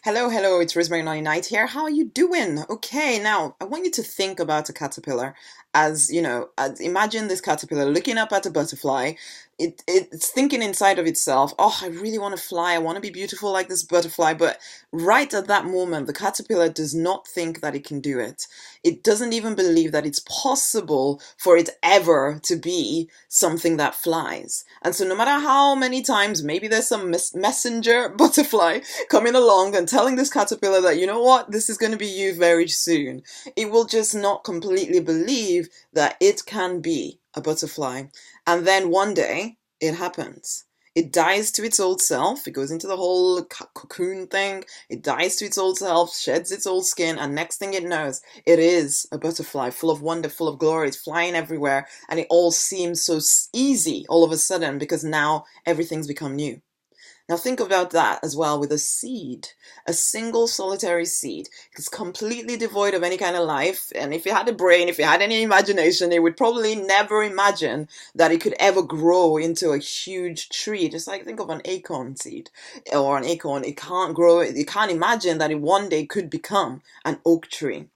Hello, it's Rosemary Nonny here. How are you doing? Okay, now I want you to think about a caterpillar as imagine this caterpillar looking up at a butterfly. It's thinking inside of itself, oh, I really want to fly. I want to be beautiful like this butterfly. But right at that moment, the caterpillar does not think that it can do it. It doesn't even believe that it's possible for it ever to be something that flies. And so no matter how many times, maybe there's some messenger butterfly coming along and telling this caterpillar that, you know what, this is going to be you very soon. It will just not completely believe that it can be a butterfly. And then one day it happens. It dies to its old self. It goes into the whole cocoon thing. It dies to its old self, sheds its old skin, and next thing it knows, it is a butterfly full of wonder, full of glory. It's flying everywhere, and it all seems so easy all of a sudden because now everything's become new. Now think about that as well with a seed, a single solitary seed. It's completely devoid of any kind of life. And if it had a brain, if it had any imagination, it would probably never imagine that it could ever grow into a huge tree. Just like think of an acorn seed or an acorn. It can't grow. You can't imagine that it one day could become an oak tree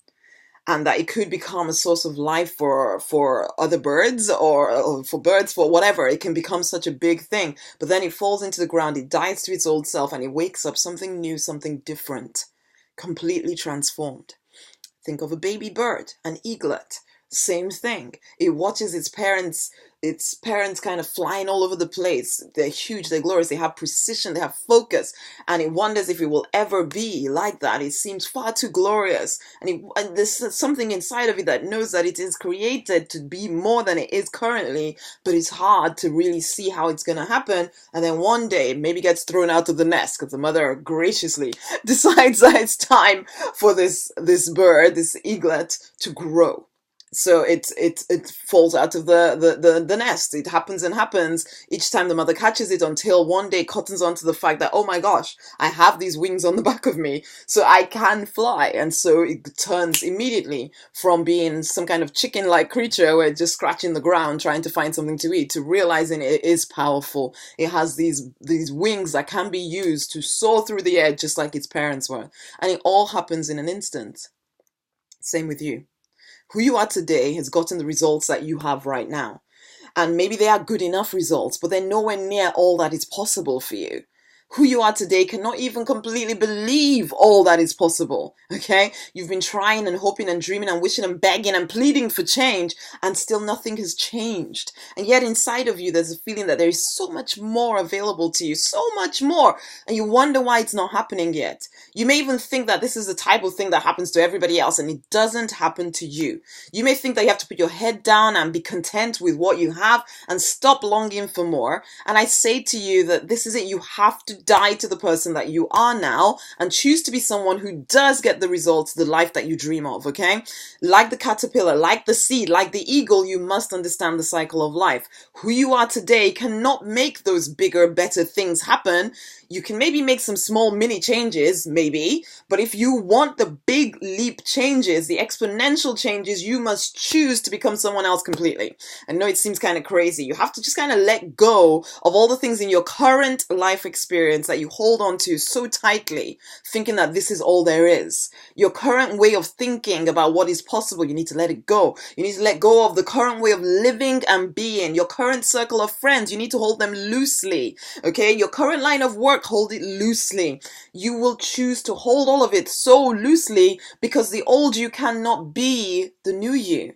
and that it could become a source of life for other birds or for birds, for whatever. It can become such a big thing, but then it falls into the ground, it dies to its old self, and it wakes up something new, something different, completely transformed. Think of a baby bird, an eaglet. Same thing. It watches its parents kind of flying all over the place. They're huge, they're glorious, they have precision, they have focus, and it wonders if it will ever be like that. It seems far too glorious. And there's something inside of it that knows that it is created to be more than it is currently, but it's hard to really see how it's going to happen. And then one day it maybe gets thrown out of the nest because the mother graciously decides that it's time for this bird, this eaglet, to grow. So it falls out of the nest. It happens and happens each time the mother catches it until one day it cottons onto the fact that, oh my gosh, I have these wings on the back of me, so I can fly. And so it turns immediately from being some kind of chicken-like creature where it's just scratching the ground trying to find something to eat to realizing it is powerful. It has these wings that can be used to soar through the air just like its parents were. And it all happens in an instant. Same with you. Who you are today has gotten the results that you have right now. And maybe they are good enough results, but they're nowhere near all that is possible for you. Who you are today cannot even completely believe all that is possible. Okay? You've been trying and hoping and dreaming and wishing and begging and pleading for change, and still nothing has changed. And yet inside of you, there's a feeling that there is so much more available to you, so much more. And you wonder why it's not happening yet. You may even think that this is the type of thing that happens to everybody else, and it doesn't happen to you. You may think that you have to put your head down and be content with what you have and stop longing for more. And I say to you that this is it. You have to die to the person that you are now and choose to be someone who does get the results, the life that you dream of, okay? Like the caterpillar, like the seed, like the eagle, you must understand the cycle of life. Who you are today cannot make those bigger, better things happen. You can maybe make some small mini changes, maybe, but if you want the big leap changes, the exponential changes, you must choose to become someone else completely. I know it seems kind of crazy. You have to just kind of let go of all the things in your current life experience that you hold on to so tightly, thinking that this is all there is. Your current way of thinking about what is possible, you need to let it go. You need to let go of the current way of living and being. Your current circle of friends, you need to hold them loosely, okay? Your current line of work, hold it loosely. You will choose to hold all of it so loosely because the old you cannot be the new you.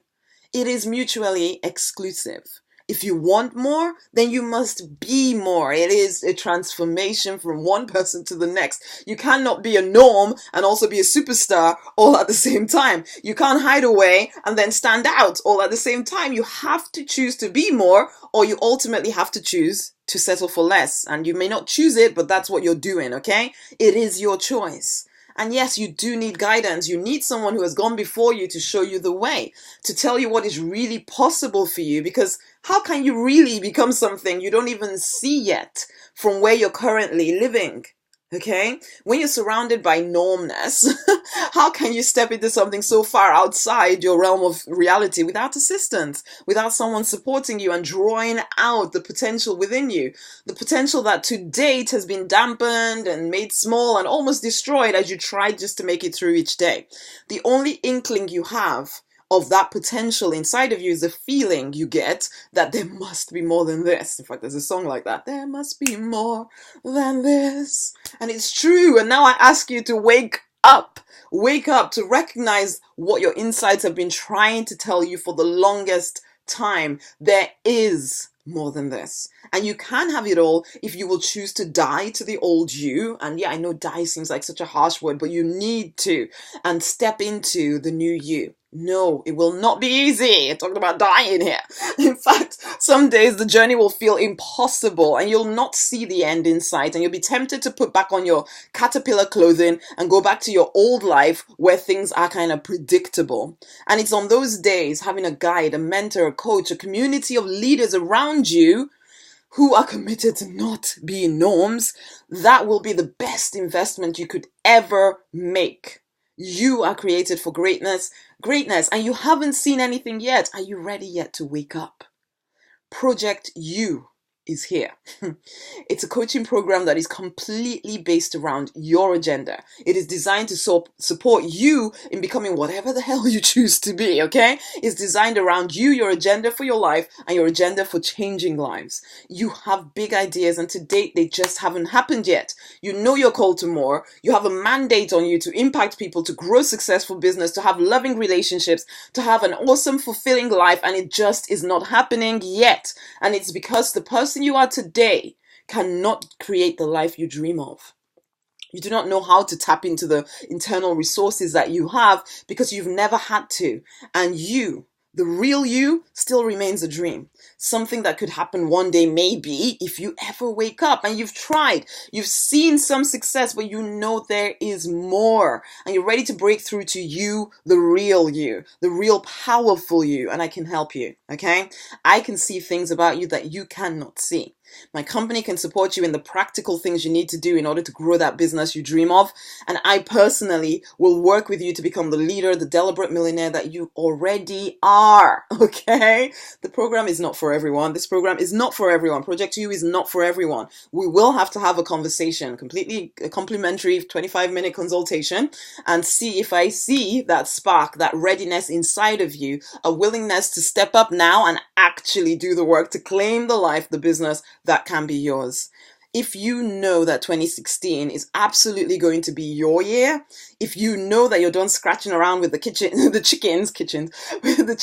It is mutually exclusive. If you want more, then you must be more. It is a transformation from one person to the next. You cannot be a norm and also be a superstar all at the same time. You can't hide away and then stand out all at the same time. You have to choose to be more, or you ultimately have to choose to settle for less. And you may not choose it, but that's what you're doing, okay? It is your choice. And yes, you do need guidance. You need someone who has gone before you to show you the way, to tell you what is really possible for you, because how can you really become something you don't even see yet from where you're currently living? Okay? When you're surrounded by normness, how can you step into something so far outside your realm of reality without assistance, without someone supporting you and drawing out the potential within you? The potential that to date has been dampened and made small and almost destroyed as you try just to make it through each day. The only inkling you have of that potential inside of you is the feeling you get that there must be more than this. In fact, there's a song like that. There must be more than this. And it's true. And now I ask you to wake up. Wake up to recognize what your insides have been trying to tell you for the longest time. There is more than this. And you can have it all if you will choose to die to the old you. And yeah, I know die seems like such a harsh word, but you need to, and step into the new you. No, it will not be easy. I'm talking about dying here. In fact, some days the journey will feel impossible and you'll not see the end in sight, and you'll be tempted to put back on your caterpillar clothing and go back to your old life where things are kind of predictable. And it's on those days, having a guide, a mentor, a coach, a community of leaders around you who are committed to not being norms, that will be the best investment you could ever make. You are created for greatness, and you haven't seen anything yet. Are you ready yet to wake up? Project You is here. It's a coaching program that is completely based around your agenda. It is designed to support you in becoming whatever the hell you choose to be, okay? It's designed around you, your agenda for your life, and your agenda for changing lives. You have big ideas, and to date, they just haven't happened yet. You know you're called to more. You have a mandate on you to impact people, to grow successful business, to have loving relationships, to have an awesome, fulfilling life, and it just is not happening yet. And it's because the person you are today cannot create the life you dream of. You do not know how to tap into the internal resources that you have because you've never had to. And you, the real you, still remains a dream. Something that could happen one day, maybe, if you ever wake up and you've tried. You've seen some success, but you know there is more. And you're ready to break through to you, the real powerful you. And I can help you, okay? I can see things about you that you cannot see. My company can support you in the practical things you need to do in order to grow that business you dream of. And I personally will work with you to become the leader, the deliberate millionaire that you already are. Okay? The program is not for everyone. This program is not for everyone. Project You is not for everyone. We will have to have a conversation, completely complimentary 25-minute consultation, and see if I see that spark, that readiness inside of you, a willingness to step up now and actually do the work to claim the life, the business that can be yours. If you know that 2016 is absolutely going to be your year, if you know that you're done scratching around with the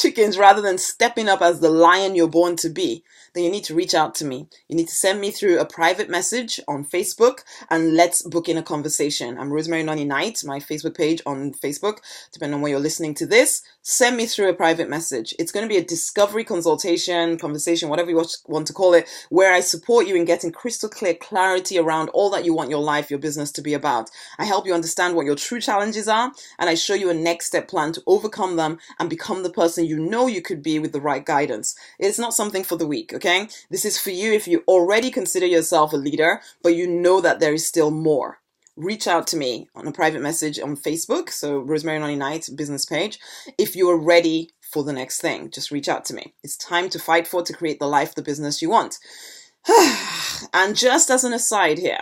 chickens rather than stepping up as the lion you're born to be, then you need to reach out to me. You need to send me through a private message on Facebook and let's book in a conversation. I'm Rosemary Nonny Knight, my Facebook page on Facebook, depending on where you're listening to this. Send me through a private message. It's going to be a discovery consultation, conversation, whatever you want to call it, where I support you in getting crystal clear clarity around all that you want your life, your business to be about. I help you understand what your true challenges are, and I show you a next step plan to overcome them and become the person you know you could be with the right guidance. It's not something for the weak, okay? This is for you if you already consider yourself a leader, but you know that there is still more. Reach out to me on a private message on Facebook, so Rosemary Nonny Knight business page. If you are ready for the next thing, just reach out to me. It's time to fight for, to create the life, the business you want. And just as an aside here,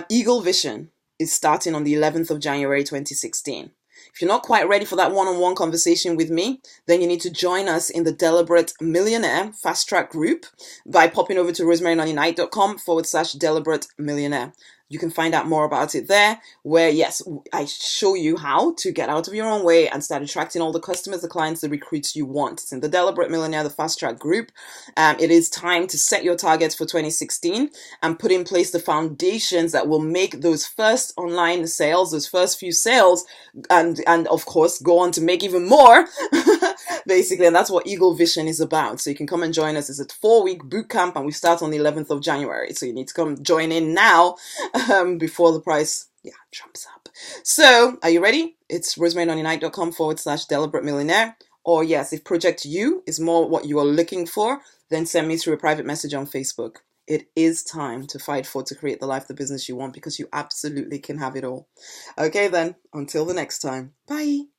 Eagle Vision is starting on the 11th of January 2016. If you're not quite ready for that one-on-one conversation with me, then you need to join us in the Deliberate Millionaire Fast Track group by popping over to rosemarynonnyknight.com/Deliberate Millionaire. You can find out more about it there, where, yes, I show you how to get out of your own way and start attracting all the customers, the clients, the recruits you want. It's in the Deliberate Millionaire, the Fast Track group. It is time to set your targets for 2016 and put in place the foundations that will make those first online sales, those first few sales, and of course, go on to make even more, basically. And that's what Eagle Vision is about. So you can come and join us. It's a 4-week boot camp, and we start on the 11th of January. So you need to come join in now. Before the price, jumps up. So, are you ready? It's rosemarynonnyknight.com/Deliberate Millionaire. Or yes, if Project You is more what you are looking for, then send me through a private message on Facebook. it is time to fight for to create the life, the business you want, because you absolutely can have it all. Okay, then, until the next time. Bye.